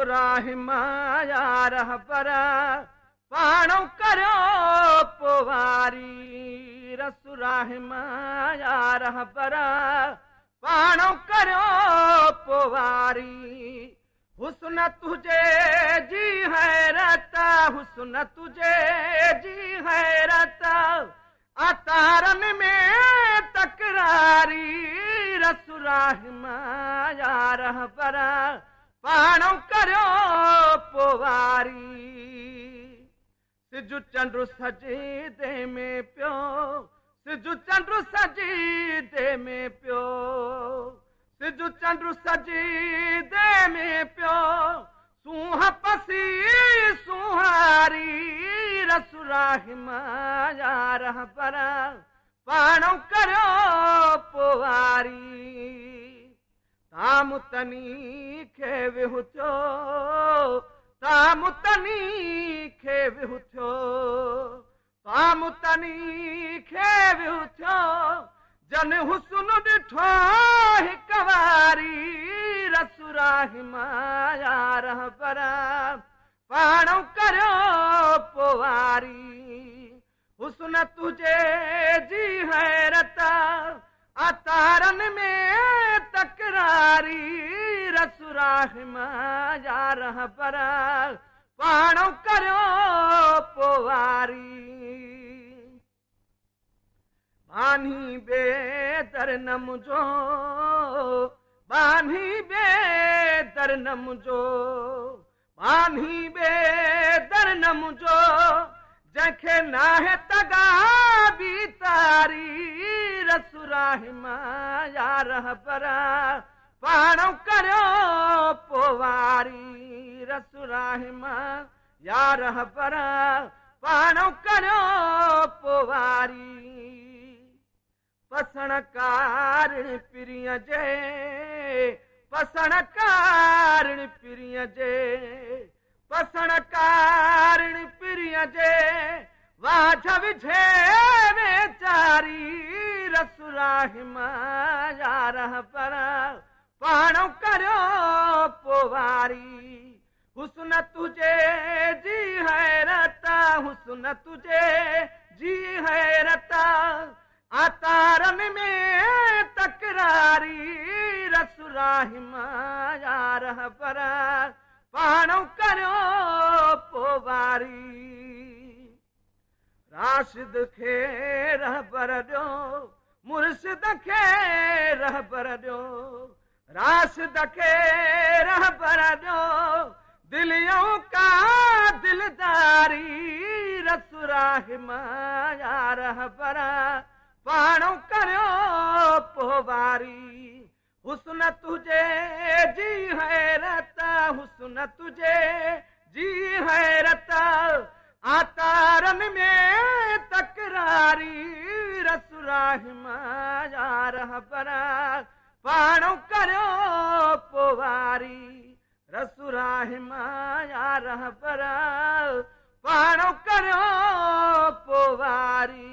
रसुराहिमाया रहबर पाणो करो पोवारी रसुराहिमाया रहबर पाणो करो पोवारी हुस्न तुझे जी हैरत हुस्न तुझे जी हैरत अतारन में तकरारी रसुराहिमाया रहबर पाणो करो पोवारी सिजु चंड्रु सजीदे में पियो सिजु चंड्रु सजीदे में पियो सिजु चंड्रु सजीदे में पियो सूह पसी सुहारी रसुराहिमाया रहबर पाणो करो पोवारी तामुतनी खे विहुथ्यो तामुतनी खे विहुथ्यो तामुतनी खे विहुथ्यो जन हुस्न ॾिठो हिक वारी रसुराहिमाया रहबर पाणो करो पोवारी हुस्न तुझे जी हैरत अतारन में तकरारी रसुराहिमाया रहबर पाणो करो पोवारी बानी बेदर न मुझो बानी बेदर न मुझो बानी बेदर न मुझो जंहिंखे नाहे तगा बि तारी रसुराहिमाया रहबर पाणो करो पोवारी रसुराहिमाया रहबर पाणो करो पोवारी पसण कारण पिरीअ जे पसण कारण पिरीअ जे पसण कारण पिरीअ जे वाझ विझे वेचारी रसुराहिमाया रहबर पाणो करो पोवारी हुस्न तुझे जी हैरत हुस्न तुझे जी हैरत अतारन में तकरारी रसुराहिमाया रहबर पाणो करो पोवारी राशिद खे रहबर ॾियो मुर्शिद खे रहबर ॾियो राशिद खे रहबर ॾियो दिलियों का दिलदारी रसुराहिमाया रहबर पाणो करो पोवारी हुस्न तुझे जी हैरत हुस्न तुझे जी हैरत आतारन में तकरारी रसुराहिमाया रहबर पाणो करो पोवारी रसुराहिमाया रहबर पाणो करो पोवारी।